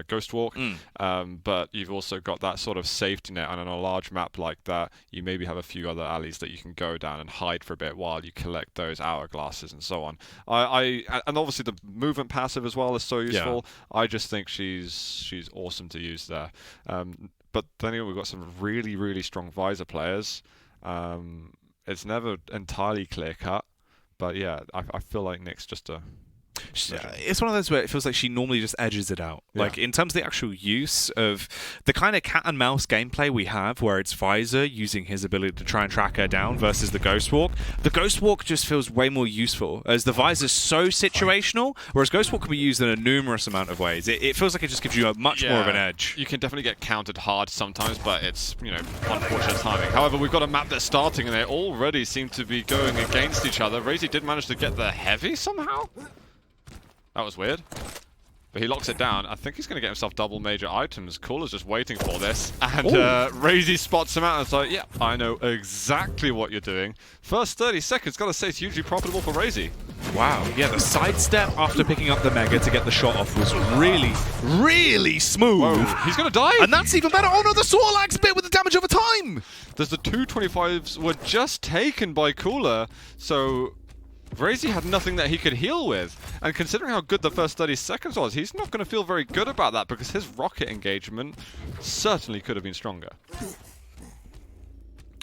Ghost Walk, but you've also got that sort of safety net, and on a large map like that, you maybe have a few other alleys that you can go down and hide for a bit while you collect those hourglasses and so on. And obviously the movement passive as well is so useful. I just think she's awesome to use there. But then we've got some really, really strong visor players. It's never entirely clear cut, but yeah, I feel like Nick's just a... It's one of those where it feels like she normally just edges it out. Like, in terms of the actual use of the kind of cat and mouse gameplay we have, where it's Visor using his ability to try and track her down versus the Ghost Walk, the Ghost Walk just feels way more useful, as the Visor's so situational, whereas Ghost Walk can be used in a numerous amount of ways. It feels like it just gives you a much more of an edge. You can definitely get countered hard sometimes, but it's, you know, unfortunate timing. However, we've got a map that's starting, and they already seem to be going against each other. raisy did manage to get the heavy somehow. That was weird. But he locks it down. I think he's going to get himself double major items. Cooler's just waiting for this. And raisy spots him out and it's like, yeah, I know exactly what you're doing. First 30 seconds, gotta say, it's hugely profitable for raisy. Wow. Yeah, the sidestep after picking up the Mega to get the shot off was really, really smooth. Whoa, he's going to die. And that's even better. Oh no, the Snorlax bit with the damage over time. There's the 225s were just taken by Cooler. So... raisy had nothing that he could heal with, and considering how good the first 30 seconds was, he's not going to feel very good about that because his rocket engagement certainly could have been stronger.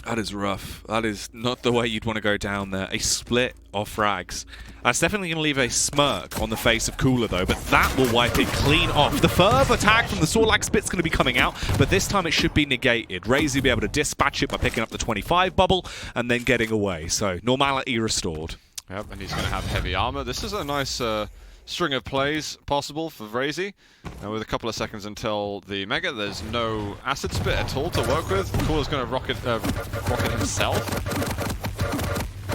That is rough. That is not the way you'd want to go down there. A split of frags. That's definitely going to leave a smirk on the face of Cooler, though, but that will wipe it clean off. The further attack from the Snorlax bit's going to be coming out, but this time it should be negated. raisy will be able to dispatch it by picking up the 25 bubble and then getting away. So, normality restored. Yep, and he's going to have heavy armor. This is a nice string of plays possible for raisy. With a couple of seconds until the Mega, there's no acid spit at all to work with. Cooler's going to rocket himself.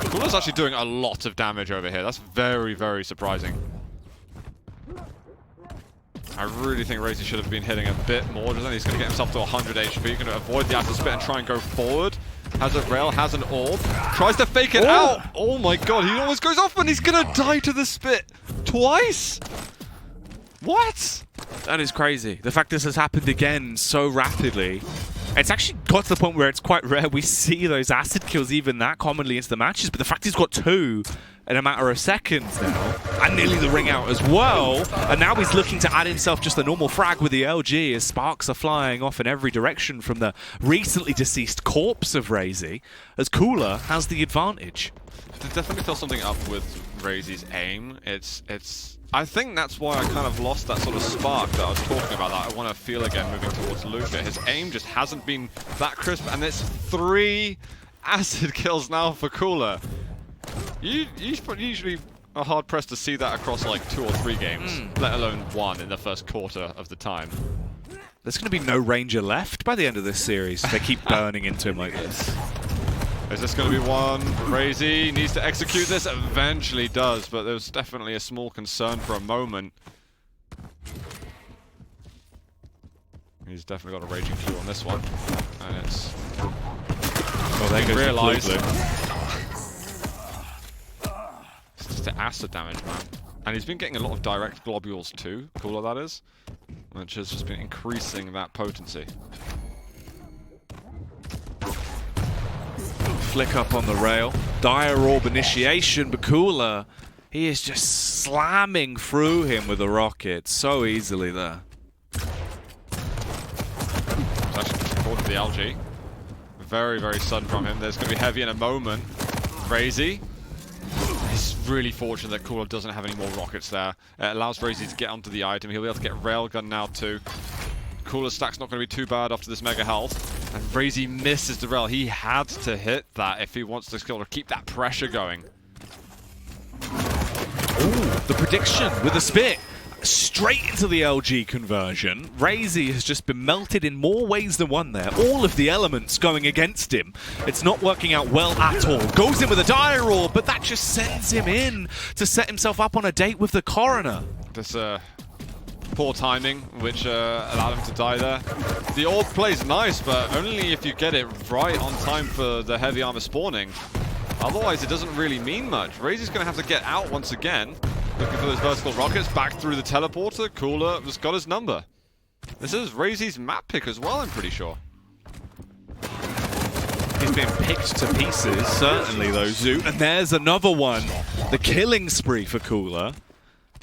Cooler's actually doing a lot of damage over here. That's very, very surprising. I really think raisy should have been hitting a bit more. He's going to get himself to 100 HP. Going to avoid the acid spit and try and go forward. Has a rail, has an orb, tries to fake it out. Oh my god, he almost goes off and he's gonna die to the spit twice. What? That is crazy. The fact this has happened again so rapidly. It's actually got to the point where it's quite rare we see those acid kills even that commonly into the matches, but the fact he's got two in a matter of seconds now, and nearly the ring out as well, and now he's looking to add himself just a normal frag with the LG as sparks are flying off in every direction from the recently deceased corpse of raisy, as Cooler has the advantage. I definitely feel something up with raisy's aim. I think that's why I kind of lost that sort of spark that I was talking about, that I want to feel again moving towards Luca. His aim just hasn't been that crisp, and it's 3 acid kills now for Cooler. You usually are hard-pressed to see that across like 2 or 3 games, let alone 1 in the first quarter of the time. There's going to be no Ranger left by the end of this series. They keep burning into him like this. Is this going to be one? raisy needs to execute this, eventually does, but there's definitely a small concern for a moment. He's definitely got a Raging Q on this one, and it's... oh, there goes realised. It's just the acid damage, man. And he's been getting a lot of direct globules too, Cooler that is, which has just been increasing that potency. Flick up on the rail. Dire Orb initiation, but Cooler, he is just slamming through him with a rocket so easily there. It's actually caught to the LG. Very, very sudden from him. There's going to be heavy in a moment. raisy. He's really fortunate that Cooler doesn't have any more rockets there. It allows raisy to get onto the item. He'll be able to get Railgun now too. Cooler's stack's not going to be too bad after this mega health. And raisy misses the rail. He had to hit that if he wants to keep that pressure going. Ooh, the prediction with a spit. Straight into the LG conversion. raisy has just been melted in more ways than one there. All of the elements going against him. It's not working out well at all. Goes in with a dire orb, but that just sends him in to set himself up on a date with the coroner. This poor timing, which allowed him to die there. The orb plays nice, but only if you get it right on time for the heavy armor spawning. Otherwise, it doesn't really mean much. raisy's going to have to get out once again. Looking for those vertical rockets, back through the teleporter. Cooler has got his number. This is raisy's map pick as well, I'm pretty sure. He's been picked to pieces, certainly though, Zoot. And there's another one. The killing spree for Cooler,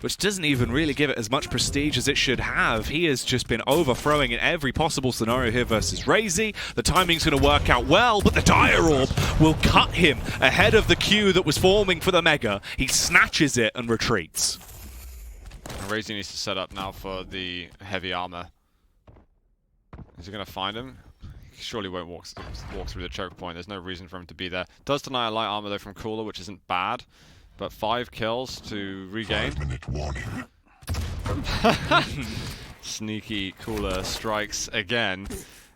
which doesn't even really give it as much prestige as it should have. He has just been overthrowing in every possible scenario here versus raisy. The timing's going to work out well, but the Dire Orb will cut him ahead of the queue that was forming for the Mega. He snatches it and retreats. raisy needs to set up now for the heavy armor. Is he going to find him? He surely won't walk through the choke point. There's no reason for him to be there. Does deny a light armor though from Cooler, which isn't bad. But 5 kills to regain. 5-minute warning. Sneaky Cooler strikes again.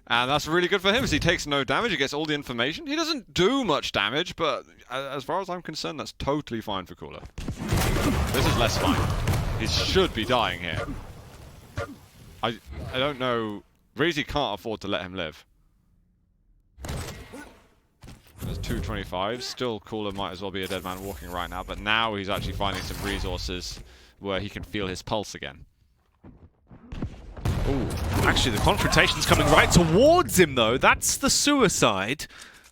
And that's really good for him, as he takes no damage. He gets all the information. He doesn't do much damage, but as far as I'm concerned, that's totally fine for Cooler. This is less fine. He should be dying here. I don't know. raisy can't afford to let him live. There's 225. Still, Cooler might as well be a dead man walking right now, but now he's actually finding some resources where he can feel his pulse again. Ooh, actually, the confrontation's coming right towards him, though. That's the suicide,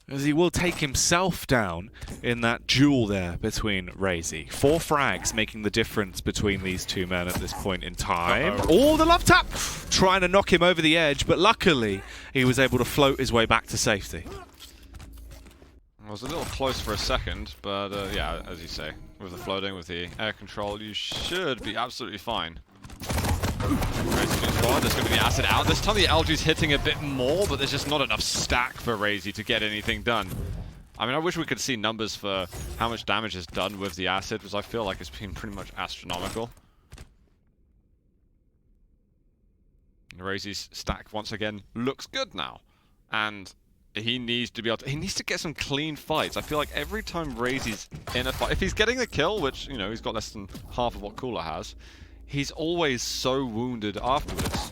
as he will take himself down in that duel there between raisy. 4 frags making the difference between these two men at this point in time. Oh, the love tap! Trying to knock him over the edge, but luckily, he was able to float his way back to safety. I was a little close for a second, but yeah, as you say, with the floating, with the air control, you should be absolutely fine. There's going to be the acid out. This time the algae's hitting a bit more, but there's just not enough stack for raisy to get anything done. I mean, I wish we could see numbers for how much damage is done with the acid, because I feel like it's been pretty much astronomical. raisy's stack once again looks good now, and he needs to be able to, he needs to get some clean fights. I feel like every time raisy's in a fight, if he's getting the kill, which, you know, he's got less than half of what Cooler has, he's always so wounded afterwards.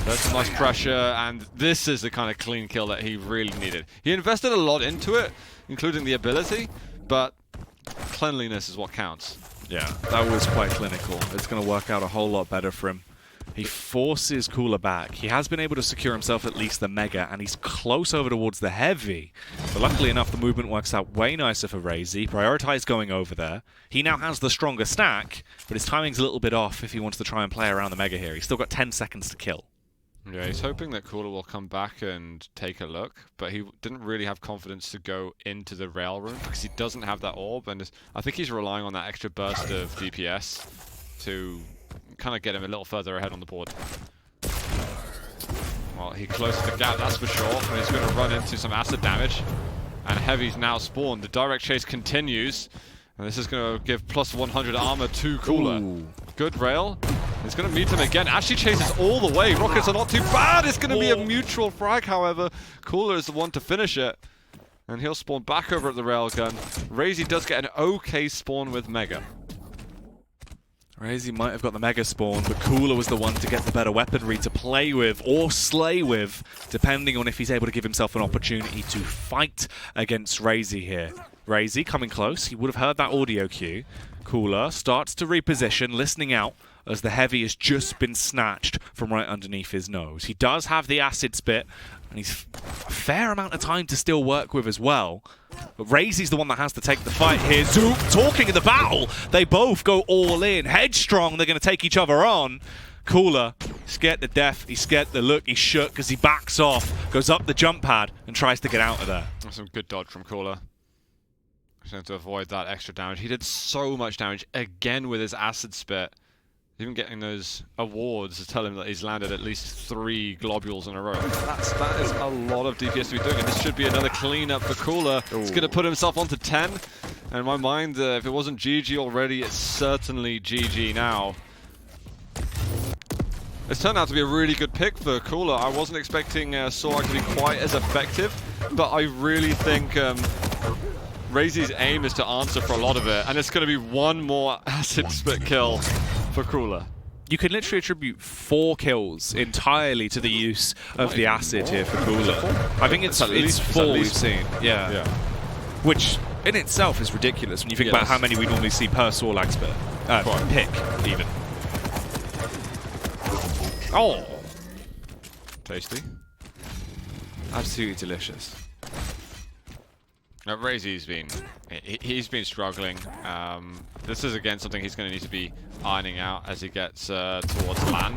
There's some nice pressure, and this is the kind of clean kill that he really needed. He invested a lot into it, including the ability, but cleanliness is what counts. Yeah, that was quite clinical. It's going to work out a whole lot better for him. He forces Cooler back. He has been able to secure himself at least the Mega, and he's close over towards the Heavy. But luckily enough, the movement works out way nicer for raisy. Prioritized going over there. He now has the stronger stack, but his timing's a little bit off if he wants to try and play around the Mega here. He's still got 10 seconds to kill. Yeah, he's hoping that Cooler will come back and take a look, but he didn't really have confidence to go into the rail room because he doesn't have that orb, and I think he's relying on that extra burst of DPS to kind of get him a little further ahead on the board. Well, he closed the gap, that's for sure, and he's going to run into some acid damage, and Heavy's now spawned. The direct chase continues, and this is going to give plus 100 armor to Cooler. Ooh. Good rail. He's going to meet him again. Ashley chases all the way. Rockets are not too bad. It's going to be a mutual frag, however. Cooler is the one to finish it. And he'll spawn back over at the railgun. raisy does get an okay spawn with Mega. raisy might have got the Mega spawn, but Cooler was the one to get the better weaponry to play with or slay with, depending on if he's able to give himself an opportunity to fight against raisy here. raisy coming close. He would have heard that audio cue. Cooler starts to reposition, listening out as the Heavy has just been snatched from right underneath his nose. He does have the acid spit, and he's a fair amount of time to still work with as well. But raisy's the one that has to take the fight here. Zook talking in the battle. They both go all in. Headstrong, they're going to take each other on. Cooler, scared to death. He's scared to look. He's shook because he backs off, goes up the jump pad, and tries to get out of there. That's some good dodge from Cooler. Trying to avoid that extra damage. He did so much damage again with his acid spit. Even getting those awards to tell him that he's landed at least 3 globules in a row. That is a lot of DPS to be doing, and this should be another cleanup for Cooler. He's going to put himself onto 10, and in my mind, if it wasn't GG already, it's certainly GG now. It's turned out to be a really good pick for Cooler. I wasn't expecting Sorak to be quite as effective, but I really think raisy's aim is to answer for a lot of it, and it's going to be one more acid spit kill for Cooler. You can literally attribute 4 kills entirely to the use of the acid here for Cooler. I think it's 4 we've seen. Yeah. Which in itself is ridiculous when you think about how many we normally see per Sorlag spit. Pick, even. Oh, Tasty. absolutely delicious. Now, Raisy's he's been struggling. This is again something he's going to need to be ironing out as he gets towards LAN.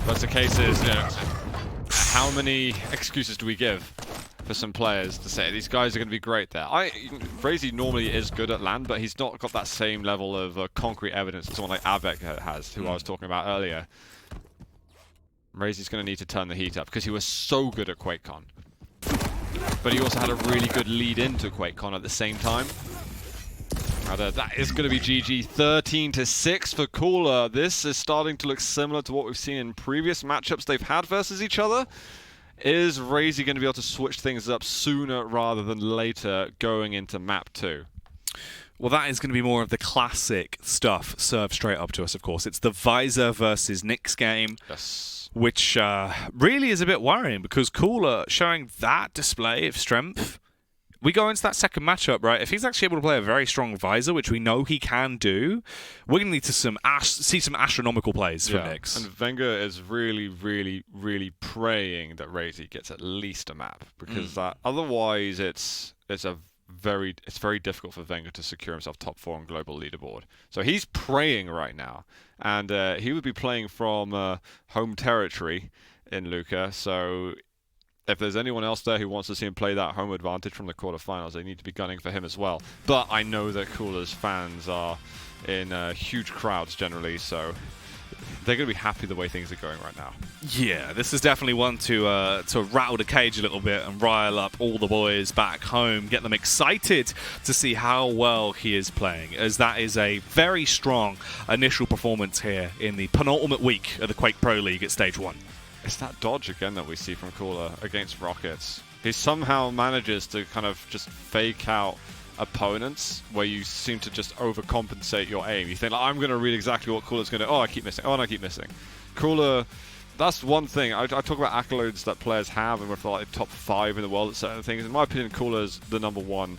But the case is, you know, how many excuses do we give for some players to say these guys are going to be great there? Raisy normally is good at LAN, but he's not got that same level of concrete evidence that someone like Avec has, who I was talking about earlier. Raisy's going to need to turn the heat up because he was so good at QuakeCon. But he also had a really good lead into QuakeCon at the same time. That is going to be GG. 13-6 for Cooler. This is starting to look similar to what we've seen in previous matchups they've had versus each other. Is Raisy going to be able to switch things up sooner rather than later going into map 2? Well, that is going to be more of the classic stuff served straight up to us, of course. It's the Visor versus Nyx game. Yes. Which really is a bit worrying because Cooler showing that display of strength. We go into that second matchup, right? If he's actually able to play a very strong Visor, which we know he can do, we're going to need to see some astronomical plays from Nyx. And Wenger is really, really, really praying that Raisy gets at least a map because otherwise it's very difficult for Wenger to secure himself top 4 on global leaderboard. So he's praying right now, and he would be playing from home territory in Luca. So if there's anyone else there who wants to see him play that home advantage from the quarterfinals, they need to be gunning for him as well. But I know that Cooler's fans are in huge crowds generally, so they're going to be happy the way things are going right now. Yeah, this is definitely one to rattle the cage a little bit and rile up all the boys back home, get them excited to see how well he is playing, as that is a very strong initial performance here in the penultimate week of the Quake Pro League at Stage 1. It's that dodge again that we see from Cooler against Rockets. He somehow manages to kind of just fake out opponents where you seem to just overcompensate your aim. You think, like, I'm going to read exactly what Cooler's going to do. Oh, I keep missing. Oh, and I keep missing. Cooler, that's one thing. I talk about accolades that players have and we're like top 5 in the world at certain things. In my opinion, Cooler's the #1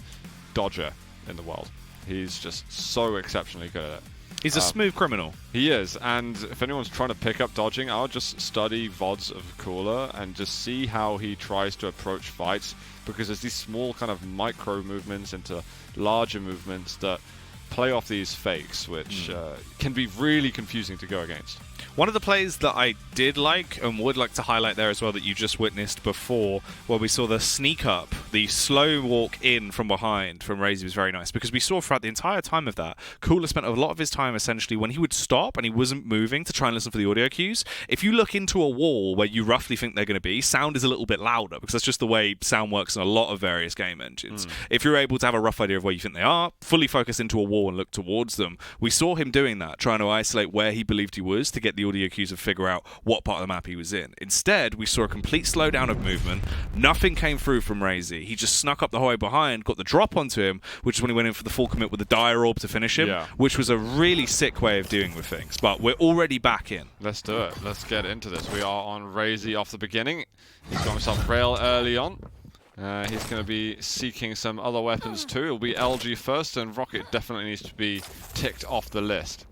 dodger in the world. He's just so exceptionally good at it. He's a smooth criminal. He is, and if anyone's trying to pick up dodging, I'll just study VODs of Cooler and just see how he tries to approach fights, because there's these small kind of micro movements into larger movements that play off these fakes, which can be really confusing to go against. One of the plays that I did like and would like to highlight there as well that you just witnessed before, where we saw the sneak up, the slow walk in from behind from Raisy was very nice, because we saw throughout the entire time of that, Cooler spent a lot of his time essentially when he would stop and he wasn't moving to try and listen for the audio cues. If you look into a wall where you roughly think they're going to be, sound is a little bit louder, because that's just the way sound works in a lot of various game engines. If you're able to have a rough idea of where you think they are, fully focus into a wall and look towards them. We saw him doing that, trying to isolate where he believed he was to get the audio cues and figure out what part of the map he was in. Instead, we saw a complete slowdown of movement. Nothing came through from Raisy. He just snuck up the hallway behind, got the drop onto him, which is when he went in for the full commit with the dire orb to finish him, which was a really sick way of dealing with things. But we're already back in. Let's do it. Let's get into this. We are on Raisy off the beginning. He's got himself rail early on. He's going to be seeking some other weapons too. It'll be LG first, and Rocket definitely needs to be ticked off the list.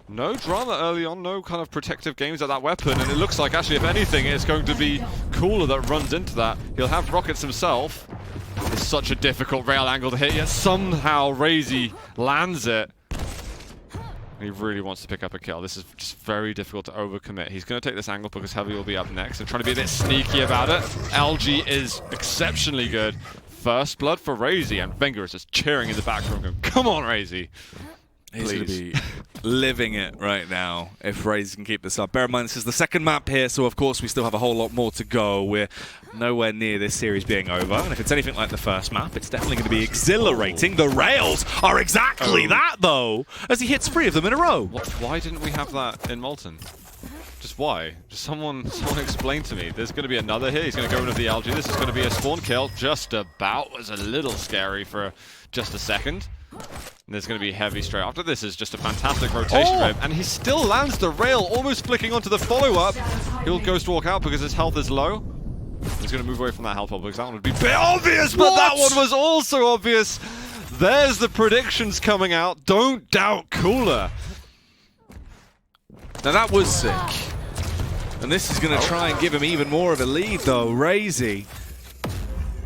No drama early on, no kind of protective games at that weapon, and it looks like actually, if anything, it's going to be Cooler that runs into that. He'll have rockets himself. It's such a difficult rail angle to hit, yet somehow Raisy lands it. He really wants to pick up a kill. This is just very difficult to overcommit. He's going to take this angle because Heavy will be up next and trying to be a bit sneaky about it. LG is exceptionally good. First blood for Raisy, and Wenger is just cheering in the background going, come on, Raisy. He's going to be living it right now if Raisy can keep this up. Bear in mind, this is the second map here, so of course we still have a whole lot more to go. We're nowhere near this series being over, and if it's anything like the first map, it's definitely going to be exhilarating. The rails are exactly that, though, as he hits 3 of them in a row. Why didn't we have that in Molten? Just why? Just someone explain to me. There's going to be another here. He's going to go into the LG. This is going to be a spawn kill. Just about. Was a little scary for just a second. And there's going to be Heavy straight after. This is just a fantastic rotation for him. And he still lands the rail, almost flicking onto the follow-up. He'll ghost walk out because his health is low. He's going to move away from that health bubble because that one would be a bit obvious, but that one was also obvious. There's the predictions coming out. Don't doubt Cooler. Now that was sick. And this is going to try and give him even more of a lead, though. Raisy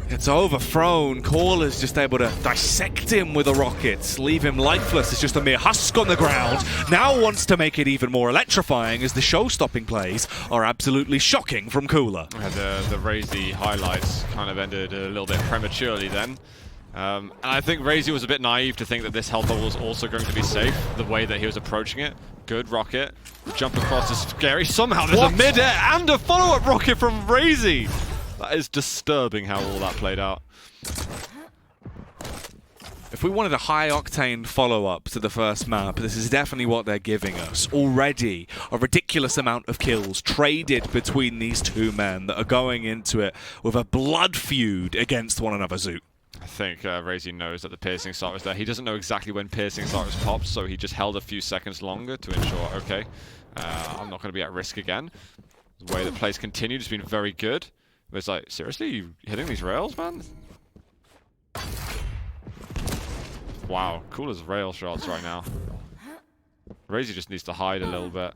gets overthrown. Caller's just able to dissect him with the rockets, leave him lifeless. It's just a mere husk on the ground. Now wants to make it even more electrifying as the show-stopping plays are absolutely shocking from Cooler. The raisy highlights kind of ended a little bit prematurely then. And I think raisy was a bit naive to think that this health level was also going to be safe, the way that he was approaching it. Good rocket. Jump across is scary. Somehow there's a mid-air and a follow-up rocket from raisy. That is disturbing how all that played out. If we wanted a high-octane follow-up to the first map, this is definitely what they're giving us. Already, a ridiculous amount of kills traded between these two men that are going into it with a blood feud against one another, Zoot. I think raisy knows that the piercing sight was there. He doesn't know exactly when piercing sight was popped, so he just held a few seconds longer to ensure, okay, I'm not going to be at risk again. The way the plays continued has been very good. But it's like, seriously, you hitting these rails, man? Wow, cool as rail shots right now. Raisy just needs to hide a little bit.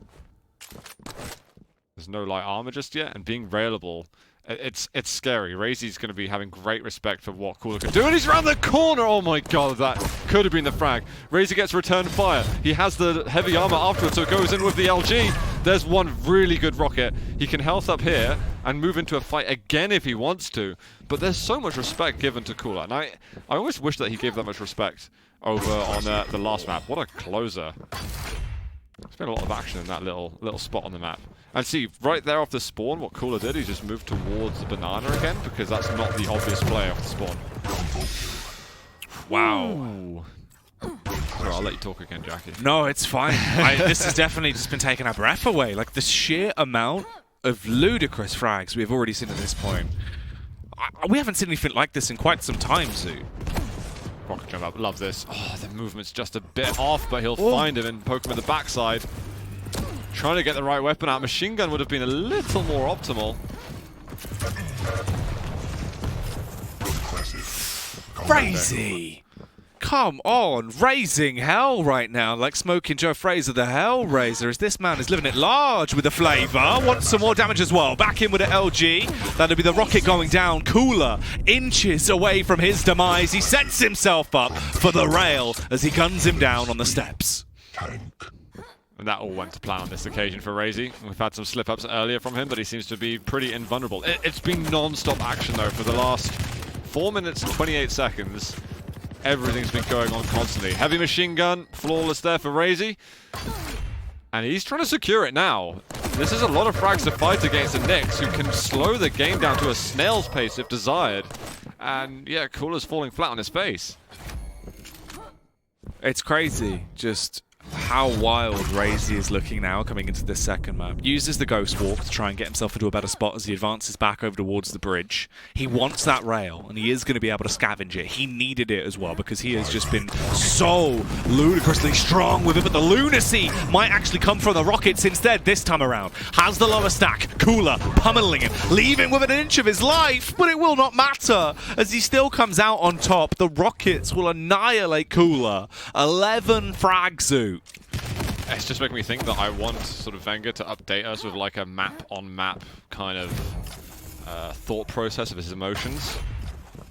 There's no light armor just yet, and being railable, it's scary. Raisy's going to be having great respect for what Cooler can do, and he's around the corner! Oh my god, that could have been the frag. Raisy gets return fire. He has the heavy armor afterwards, so it goes in with the LG. There's one really good rocket. He can health up here and move into a fight again if he wants to, but there's so much respect given to Cooler, and I always wish that he gave that much respect over on the last map. What a closer. There's been a lot of action in that little spot on the map. And see, right there off the spawn, what Cooler did, he just moved towards the banana again, because that's not the obvious play off the spawn. Wow. Sorry, I'll let you talk again, Jackie. No, it's fine. This has definitely just been taking our breath away. Like, the sheer amount of ludicrous frags we've already seen at this point. We haven't seen anything like this in quite some time, Zoo. Rocket jump up, love this. Oh, the movement's just a bit off, but he'll find him and poke him with the backside. Trying to get the right weapon out. Machine gun would have been a little more optimal. Crazy! Come on, raising hell right now, like Smoking Joe Fraser, the Hellraiser, as this man is living it large with the flavour. Wants some more damage as well. Back in with the LG. That'll be the rocket going down. Cooler, inches away from his demise. He sets himself up for the rail as he guns him down on the steps. And that all went to plan on this occasion for raisy. We've had some slip-ups earlier from him, but he seems to be pretty invulnerable. It's been non-stop action, though, for the last 4 minutes and 28 seconds. Everything's been going on constantly. Heavy machine gun, flawless there for raisy. And he's trying to secure it now. This is a lot of frags to fight against the Knicks, who can slow the game down to a snail's pace if desired. And yeah, Cooler's falling flat on his face. It's crazy, just how wild raisy is looking now coming into this second map. Uses the Ghost Walk to try and get himself into a better spot as he advances back over towards the bridge. He wants that rail, and he is going to be able to scavenge it. He needed it as well, because he has just been so ludicrously strong with it, but the lunacy might actually come from the rockets instead this time around. Has the lower stack. Cooler pummeling him, leaving with an inch of his life, but it will not matter as he still comes out on top. The rockets will annihilate Cooler. 11 frag Zoo. It's just making me think that I want sort of Wenger to update us with like a map-on-map kind of thought process of his emotions.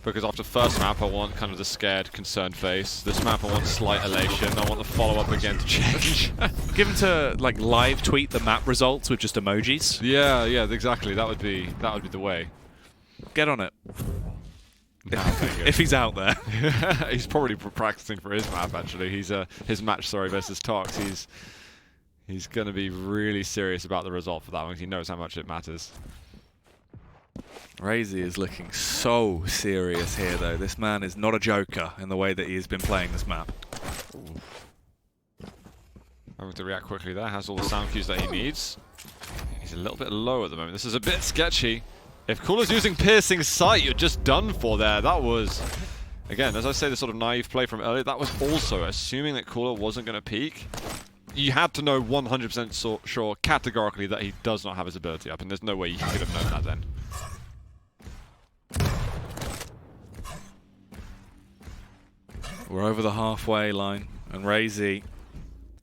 Because after first map, I want kind of the scared, concerned face. This map, I want slight elation. I want the follow-up again to change. Give him to like live tweet the map results with just emojis. Yeah, exactly. That would be the way. Get on it. If he's out there. He's probably practicing for his map, actually. His match, versus Tox. He's going to be really serious about the result for that one, because he knows how much it matters. Raisy is looking so serious here, though. This man is not a joker in the way that he has been playing this map. Having to react quickly there. Has all the sound cues that he needs. He's a little bit low at the moment. This is a bit sketchy. If Cooler's using piercing sight, you're just done for there. That was, again, as I say, the sort of naive play from earlier, that was also assuming that Cooler wasn't going to peek. You had to know 100% sure categorically that he does not have his ability up, and there's no way you could have known that then. We're over the halfway line, and raisy,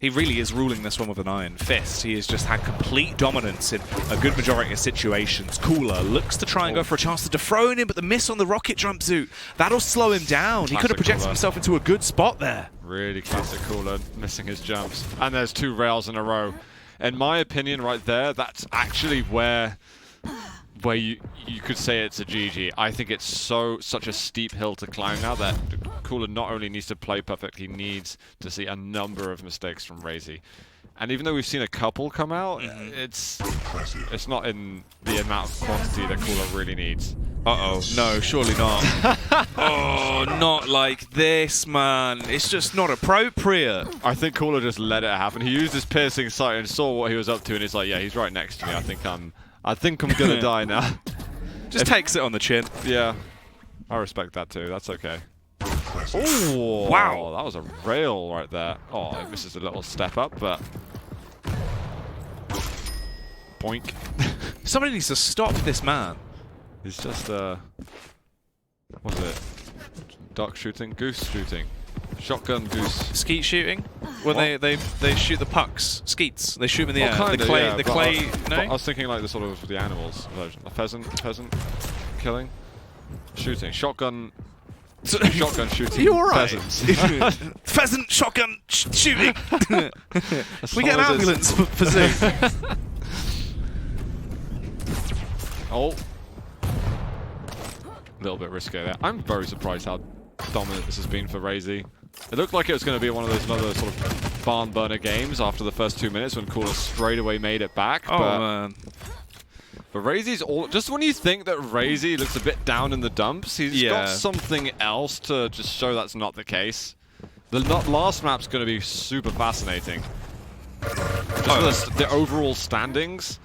He really is ruling this one with an iron fist. He has just had complete dominance in a good majority of situations. Cooler looks to try and go for a chance to dethrone him, but the miss on the rocket jumpsuit, that'll slow him down. He could have projected himself into a good spot there. Really classic Cooler, missing his jumps. And there's 2 rails in a row. In my opinion, right there, that's actually where you could say it's a GG. I think it's such a steep hill to climb now that Cooler not only needs to play perfect, he needs to see a number of mistakes from raisy. And even though we've seen a couple come out, it's not in the amount of quantity that Cooler really needs. Uh-oh, no, surely not. Oh, not like this, man. It's just not appropriate. I think Cooler just let it happen. He used his piercing sight and saw what he was up to, and he's like, yeah, he's right next to me. I think I'm gonna die now. Just takes it on the chin. Yeah, I respect that too. That's okay. Oh, wow. That was a rail right there. Oh, it misses a little step up, but boink. Somebody needs to stop this man. He's just what is it? Duck shooting, goose shooting, shotgun goose. Skeet shooting? When they shoot the pucks, skeets. They shoot them in the air. Kinda, the clay, yeah, the clay. No. I was thinking like the sort of the animals version. A pheasant killing, shooting, shotgun. Shotgun shooting. Are you alright? Pheasants. Pheasant shotgun shooting. We get an ambulance for Zoo. Oh. A little bit risky there. I'm very surprised how dominant this has been for raisy. It looked like it was going to be one of those another sort of barn burner games after the first 2 minutes when Cooler straight away made it back. Oh, man. But raisy's just when you think that raisy looks a bit down in the dumps, he's got something else to just show that's not the case. The last map's going to be super fascinating. Just for the overall standings,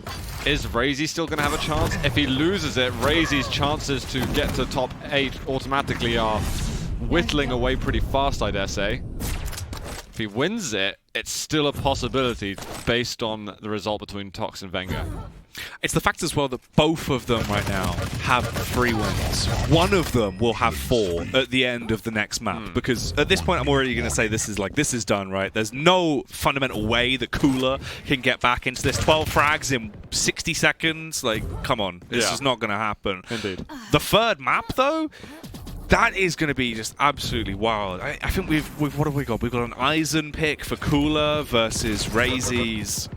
is raisy still going to have a chance? If he loses it, raisy's chances to get to top 8 automatically are whittling away pretty fast, I dare say. If he wins it, it's still a possibility based on the result between Tox and Wenger. It's the fact as well that both of them right now have 3 wins. One of them will have 4 at the end of the next map, because at this point I'm already going to say this is done, right? There's no fundamental way that Cooler can get back into this. 12 frags in 60 seconds, like, come on. This is not going to happen. Indeed. The third map, though, that is going to be just absolutely wild. I think what have we got? We've got an Eisen pick for Cooler versus raisy's.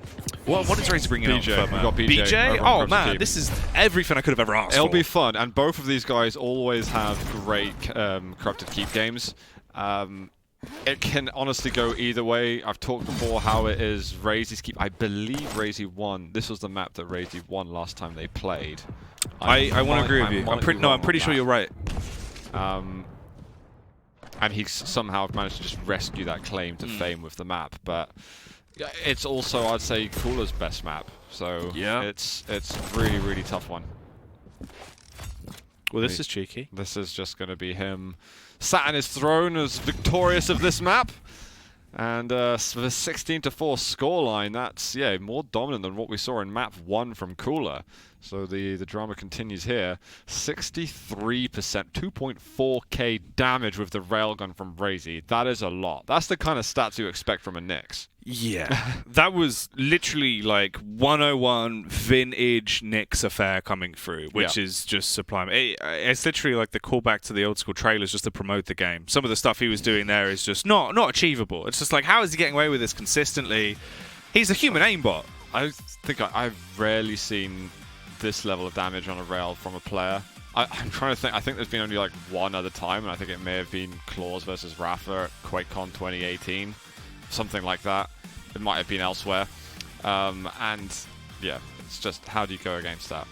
What is raisy bringing BJ. out? We've got BJ? Oh man, this is everything I could have ever asked It'll for. be fun, and both of these guys always have great corrupted keep games. It can honestly go either way. I've talked before how it is raisy's keep. I believe raisy won. This was the map that raisy won last time they played. I want to agree with you. I'm pretty sure you're right. And he somehow managed to just rescue that claim to fame with the map, but it's also, I'd say, Cooler's best map. So it's really, really tough one. Well, this is cheeky. This is just going to be him sat on his throne as victorious of this map. And the 16-4 scoreline, that's more dominant than what we saw in map 1 from Cooler. So the drama continues here. 63%, 2.4k damage with the railgun from raisy. That is a lot. That's the kind of stats you expect from a Nyx. Yeah, that was literally like 101 vintage Nyx affair coming through, which is just sublime. It's literally like the callback to the old school trailers just to promote the game. Some of the stuff he was doing there is just not achievable. It's just like, how is he getting away with this consistently? He's a human aimbot. I think I've rarely seen this level of damage on a rail from a player. I'm trying to think. I think there's been only like one other time, and I think it may have been Claws versus Rafa at QuakeCon 2018. Something like that. It might have been elsewhere. And yeah, it's just, how do you go against that?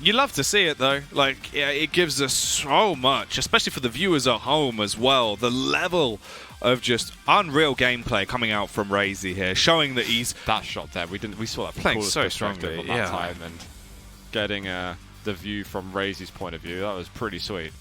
You love to see it though. Like, it gives us so much, especially for the viewers at home as well. The level of just unreal gameplay coming out from raisy here, showing that he's that shot there. We saw that playing so strongly on that time, and getting the view from raisy's point of view, that was pretty sweet.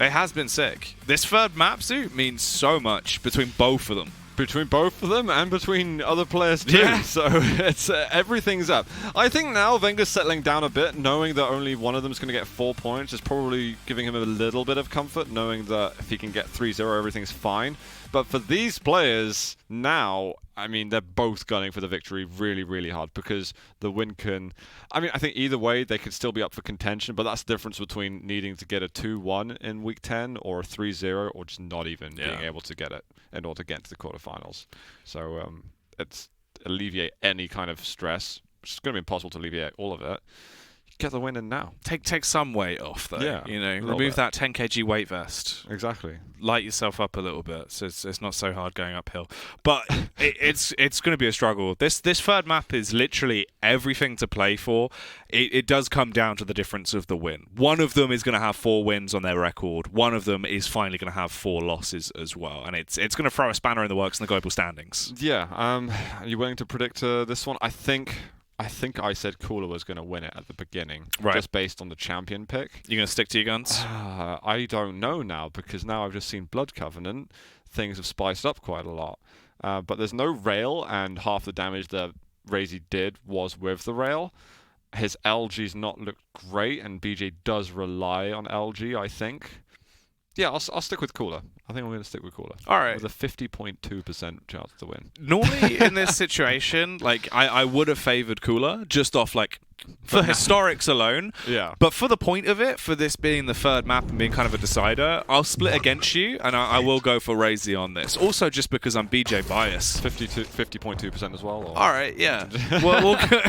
It has been sick. This third map suit means so much between both of them. Between both of them and between other players too. Yeah. So it's everything's up. I think now Wenger's settling down a bit, knowing that only one of them is going to get 4 points is probably giving him a little bit of comfort, knowing that if he can get 3-0, everything's fine. But for these players now, I mean, they're both gunning for the victory really, really hard because the win can... I mean, I think either way, they could still be up for contention, but that's the difference between needing to get a 2-1 in Week 10 or a 3-0 or just not even being able to get it in order to get into the quarterfinals. So it's alleviate any kind of stress, which is going to be impossible to alleviate all of it. Get the win in now. Take some weight off, though. Yeah, you know, remove that 10 kg weight vest. Exactly. Light yourself up a little bit, so it's not so hard going uphill. But it's going to be a struggle. This third map is literally everything to play for. It does come down to the difference of the win. One of them is going to have 4 wins on their record. One of them is finally going to have 4 losses as well, and it's going to throw a spanner in the works in the global standings. Yeah. Are you willing to predict this one? I think I said Cooler was going to win it at the beginning, just based on the champion pick. You going to stick to your guns? I don't know now, because now I've just seen Blood Covenant. Things have spiced up quite a lot. But there's no rail, and half the damage that raisy did was with the rail. His LG's not looked great, and BJ does rely on LG, I think. Yeah, I'll stick with Cooler. I think I'm going to stick with Cooler. All right. With a 50.2% chance to win. Normally in this situation, like I would have favoured Cooler just off like for historics alone. Yeah. But for the point of it, for this being the third map and being kind of a decider, I'll split against you, and I will go for raisy on this. Also, just because I'm BJ biased. 50.2% as well. Or? All right, yeah.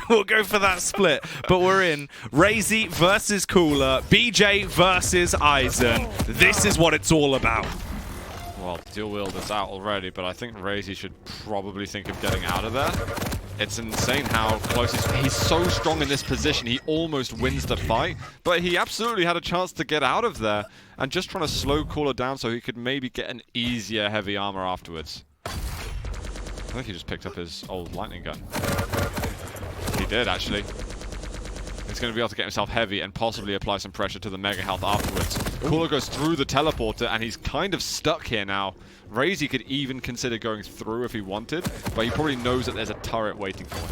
we'll go for that split. But we're in raisy versus Cooler, BJ versus Eisen. This is what it's all about. Well, dual wield is out already, but I think raisy should probably think of getting out of there. It's insane how close he's so strong in this position. He almost wins the fight, but he absolutely had a chance to get out of there and just trying to slow Cooler down so he could maybe get an easier heavy armor afterwards. I think he just picked up his old lightning gun. He did, actually. He's going to be able to get himself heavy and possibly apply some pressure to the Mega Health afterwards. Cooler goes through the teleporter, and he's kind of stuck here now. raisy could even consider going through if he wanted, but he probably knows that there's a turret waiting for him.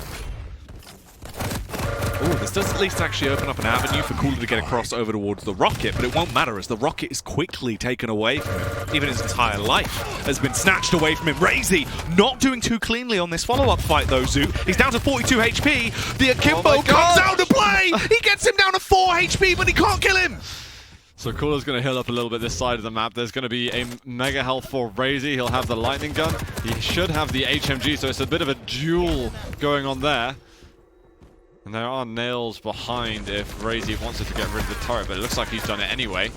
Ooh, this does at least actually open up an avenue for Cooler to get across over towards the rocket, but it won't matter as the rocket is quickly taken away from him. Even his entire life has been snatched away from him. raisy not doing too cleanly on this follow-up fight though, Zoot. He's down to 42 HP. The Akimbo comes out to play! He gets him down to 4 HP, but he can't kill him! So Cooler's going to heal up a little bit this side of the map. There's going to be a mega health for raisy. He'll have the lightning gun. He should have the HMG, so it's a bit of a duel going on there. And there are nails behind if raisy wants to get rid of the turret, but it looks like he's done it anyway.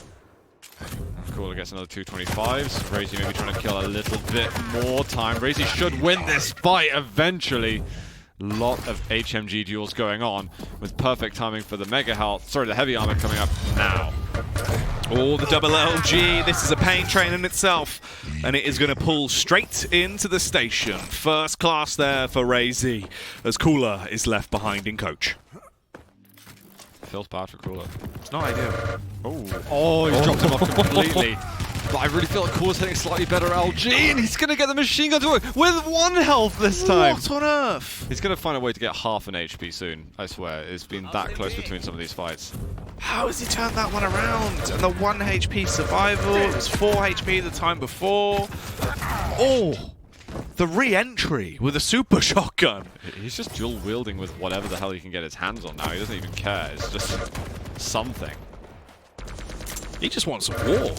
Cooler gets another 225s. raisy maybe trying to kill a little bit more time. raisy should win this fight eventually. Lot of HMG duels going on with perfect timing for the mega health. Sorry, the heavy armor coming up now. Oh, the double LG. This is a pain train in itself. And it is going to pull straight into the station. First class there for raisy as Cooler is left behind in coach. Feels bad for Cooler. It's not ideal. Oh, he's dropped him off completely. But I really feel like Cooler's hitting slightly better LG, and he's going to get the machine gun to it with 1 health this time. What on earth? He's going to find a way to get half an HP soon, I swear. It's been that close between some of these fights. How has he turned that one around? And the 1 HP survival, it was 4 HP the time before. Oh, the re-entry with a super shotgun. He's just dual wielding with whatever the hell he can get his hands on now. He doesn't even care. It's just something. He just wants a war.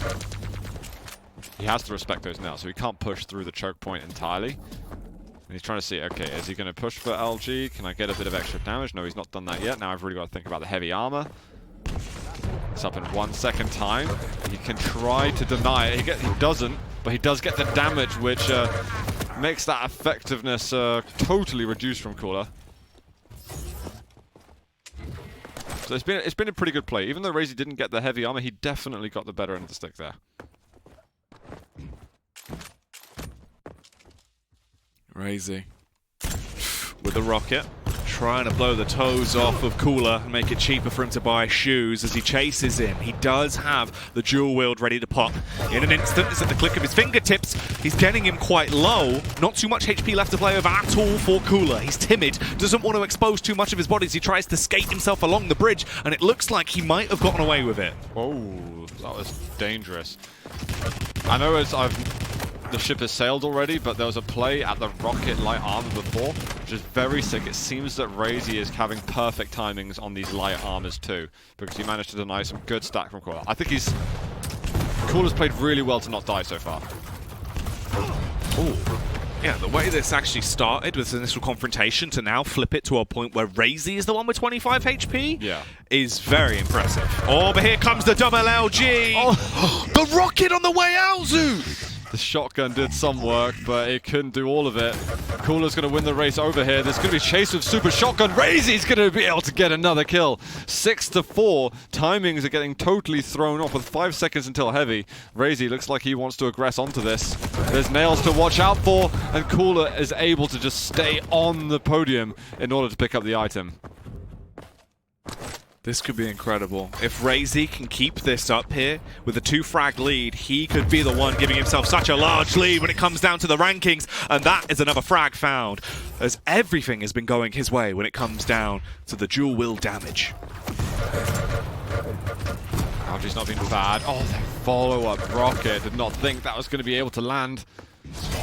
He has to respect those now, so he can't push through the choke point entirely. And he's trying to see, okay, is he going to push for LG? Can I get a bit of extra damage? No, he's not done that yet. Now I've really got to think about the heavy armor. It's up in 1 second time. He can try to deny it. He doesn't, but he does get the damage, which makes that effectiveness totally reduced from Cooler. So it's been a pretty good play. Even though raisy didn't get the heavy armor, he definitely got the better end of the stick there. raisy with the rocket, trying to blow the toes off of Cooler and make it cheaper for him to buy shoes as he chases him. He does have the dual wield ready to pop. In an instant, it's at the click of his fingertips. He's getting him quite low. Not too much HP left to play with at all for Cooler. He's timid, doesn't want to expose too much of his body as he tries to skate himself along the bridge, and it looks like he might have gotten away with it. Oh, that was dangerous. I know the ship has sailed already, but there was a play at the rocket light armor before, which is very sick. It seems that raisy is having perfect timings on these light armors too, because he managed to deny some good stack from Cooler. I think Cooler's played really well to not die so far. Ooh. Yeah, the way this actually started with this initial confrontation to now flip it to a point where raisy is the one with 25 HP is very impressive. Oh, but here comes the double LG! Oh. The rocket on the way out, Zoo! The shotgun did some work, but it couldn't do all of it. Cooler's going to win the race over here. There's going to be chase with super shotgun. Raisy's going to be able to get another kill. 6-4. Timings are getting totally thrown off with 5 seconds until heavy. Raisy looks like he wants to aggress onto this. There's nails to watch out for, and Cooler is able to just stay on the podium in order to pick up the item. This could be incredible. If raisy can keep this up here with a 2-frag lead, he could be the one giving himself such a large lead when it comes down to the rankings, and that is another frag found, as everything has been going his way when it comes down to the dual wheel damage. Algae's not been bad. Oh, that follow-up rocket. Did not think that was going to be able to land.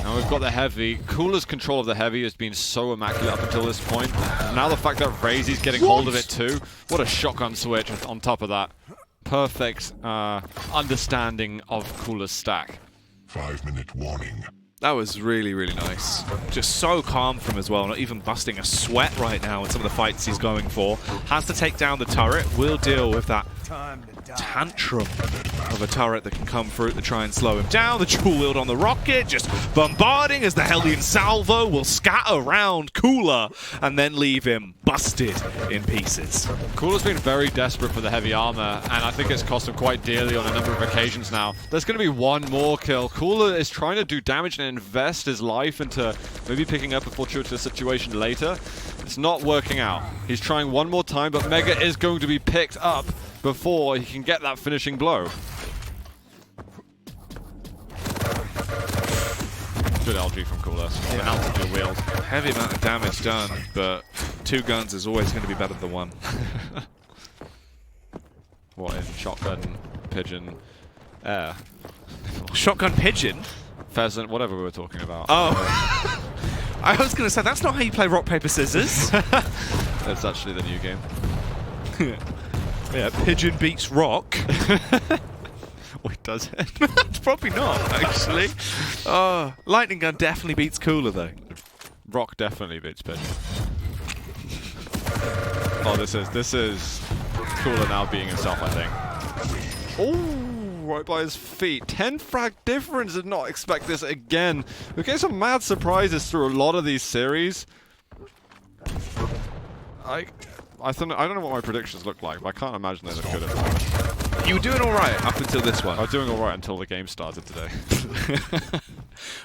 Now we've got the heavy. Cooler's control of the heavy has been so immaculate up until this point. Now the fact that raisy's getting hold of it too. What a shotgun switch on top of that. Perfect understanding of Cooler's stack. 5-minute warning. That was really, really nice. Just so calm from as well, not even busting a sweat right now in some of the fights he's going for. Has to take down the turret, will deal with that tantrum of a turret that can come through to try and slow him down. The dual wield on the rocket, just bombarding as the Hellion salvo will scatter around Cooler and then leave him busted in pieces. Cooler's been very desperate for the heavy armor, and I think it's cost him quite dearly on a number of occasions now. There's going to be one more kill. Cooler is trying to do damage and invest his life into maybe picking up a fortuitous situation later. It's not working out. He's trying one more time, but Mega is going to be picked up before he can get that finishing blow. Good LG from Cooler. An altitude wield. Heavy amount of damage done, but 2 guns is always going to be better than 1. What in shotgun, pigeon, air? Shotgun pigeon? Pheasant, whatever we were talking about. Oh. I was going to say, that's not how you play rock, paper, scissors. That's actually the new game. Yeah, pigeon beats rock. Wait, does it? Probably not, actually. Lightning gun definitely beats Cooler, though. Rock definitely beats pigeon. Oh, this is Cooler now being himself, I think. Oh! Right by his feet. 10 frag difference. Did not expect this again. We're getting some mad surprises through a lot of these series. I don't know what my predictions look like, but I can't imagine they look good at the moment. You were doing alright up until this one. I was doing alright until the game started today.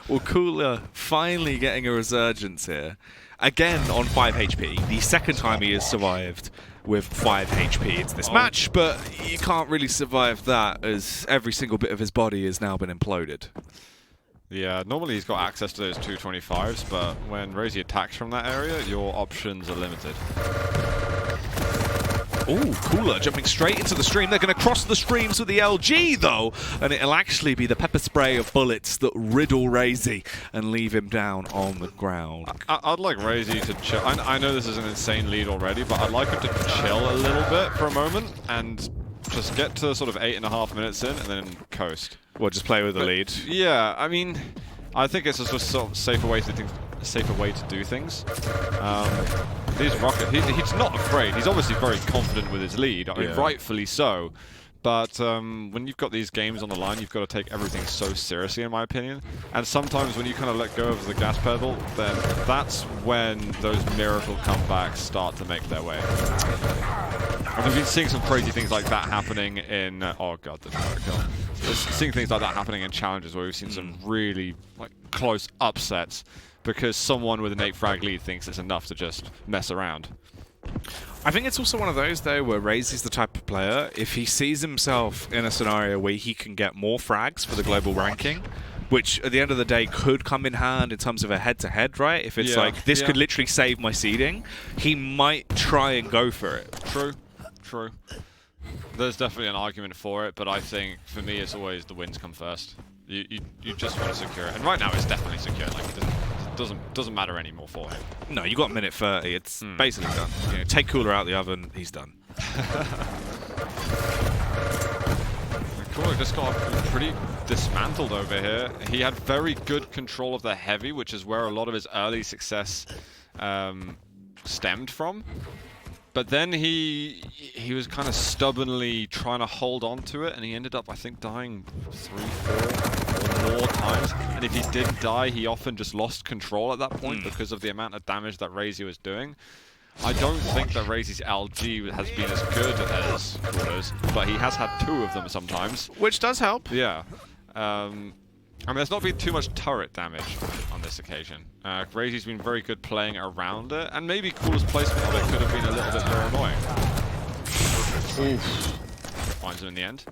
Well, Cooler finally getting a resurgence here. Again on 5 HP. The second time he has survived with 5 HP into this match, but you can't really survive that as every single bit of his body has now been imploded. Yeah, normally he's got access to those 225s, but when raisy attacks from that area, your options are limited. Ooh, Cooler jumping straight into the stream. They're going to cross the streams with the LG, though, and it'll actually be the pepper spray of bullets that riddle raisy and leave him down on the ground. I'd like raisy to chill. I know this is an insane lead already, but I'd like him to chill a little bit for a moment and just get to sort of 8.5 minutes in and then coast. Well, just play with the lead. Yeah, I mean, I think it's just a sort of safer way to do things. He's rocket. He's not afraid. He's obviously very confident with his lead, I mean, rightfully so. But when you've got these games on the line, you've got to take everything so seriously, in my opinion. And sometimes when you kind of let go of the gas pedal, then that's when those miracle comebacks start to make their way. And we've been seeing some crazy things like that happening in... oh god, the turret kill. Seeing things like that happening in challenges where we've seen some really close upsets because someone with an 8 frag lead thinks it's enough to just mess around. I think it's also one of those, though, where raisy's the type of player, if he sees himself in a scenario where he can get more frags for the global ranking, which at the end of the day could come in hand in terms of a head-to-head, right? If it's like, this could literally save my seeding, he might try and go for it. True. There's definitely an argument for it, but I think, for me, it's always the wins come first. You just want to secure it, and right now it's definitely secure. Like it doesn't matter anymore for him. No, you got a minute 30. It's basically done. You know, take Cooler out of the oven. He's done. Cooler just got pretty dismantled over here. He had very good control of the heavy, which is where a lot of his early success stemmed from. But then he was kind of stubbornly trying to hold on to it, and he ended up, I think, dying 3, 4 or more times. And if he didn't die, he often just lost control at that point because of the amount of damage that raisy was doing. I don't think that raisy's LG has been as good as Cooler's, but he has had 2 of them sometimes. Which does help. Yeah. I mean, there's not been too much turret damage on this occasion. Raisy's been very good playing around it, and maybe Cooler's placement of it could have been a little bit more annoying. Finds him in the end.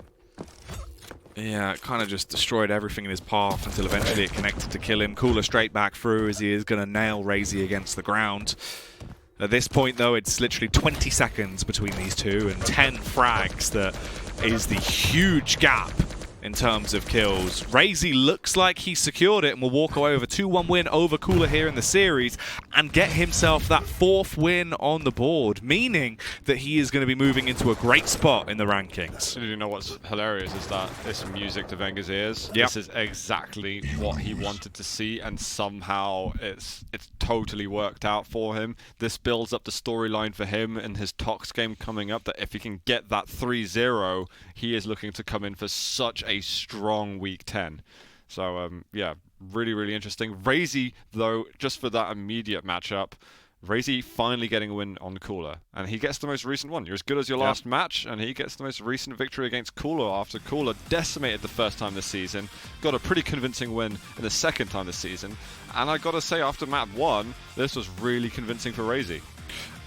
Yeah, it kind of just destroyed everything in his path until eventually it connected to kill him. Cooler straight back through as he is going to nail raisy against the ground. At this point, though, it's literally 20 seconds between these two and 10 frags. That is the huge gap in terms of kills. raisy looks like he secured it and will walk away with a 2-1 win over Cooler here in the series and get himself that 4th win on the board, meaning that he is going to be moving into a great spot in the rankings. You know what's hilarious is that it's music to Wenger's ears. Yep. This is exactly what he wanted to see, and somehow it's totally worked out for him. This builds up the storyline for him in his Tox game coming up, that if he can get that 3-0, he is looking to come in for such a strong week 10. So yeah, really, really interesting. raisy, though, just for that immediate matchup, raisy finally getting a win on Cooler, and he gets the most recent one. You're as good as your last match, and he gets the most recent victory against Cooler after Cooler decimated the first time this season, got a pretty convincing win in the second time this season, and I gotta say, after map 1, this was really convincing for raisy.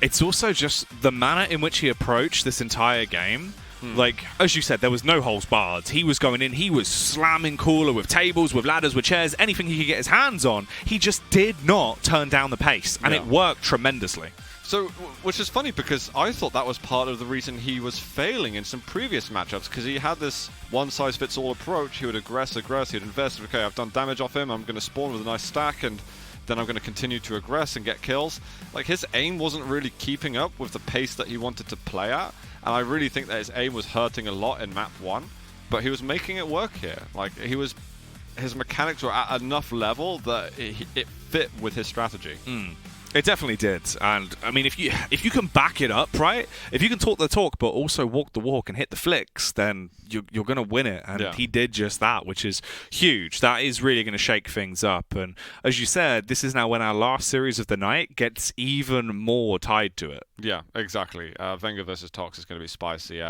It's also just the manner in which he approached this entire game. Like, as you said, there was no holds barred. He was going in, he was slamming Cooler with tables, with ladders, with chairs, anything he could get his hands on. He just did not turn down the pace, and it worked tremendously. So, which is funny, because I thought that was part of the reason he was failing in some previous matchups, because he had this one-size-fits-all approach. He would aggress, he'd invest. Okay, I've done damage off him, I'm going to spawn with a nice stack, and then I'm going to continue to aggress and get kills. Like, his aim wasn't really keeping up with the pace that he wanted to play at. And I really think that his aim was hurting a lot in map 1, but he was making it work here. Like, his mechanics were at enough level that it fit with his strategy. It definitely did, and I mean, if you can back it up, right? If you can talk the talk, but also walk the walk and hit the flicks, then you're going to win it. And he did just that, which is huge. That is really going to shake things up. And as you said, this is now when our last series of the night gets even more tied to it. Yeah, exactly. Wenger versus Tox is going to be spicy.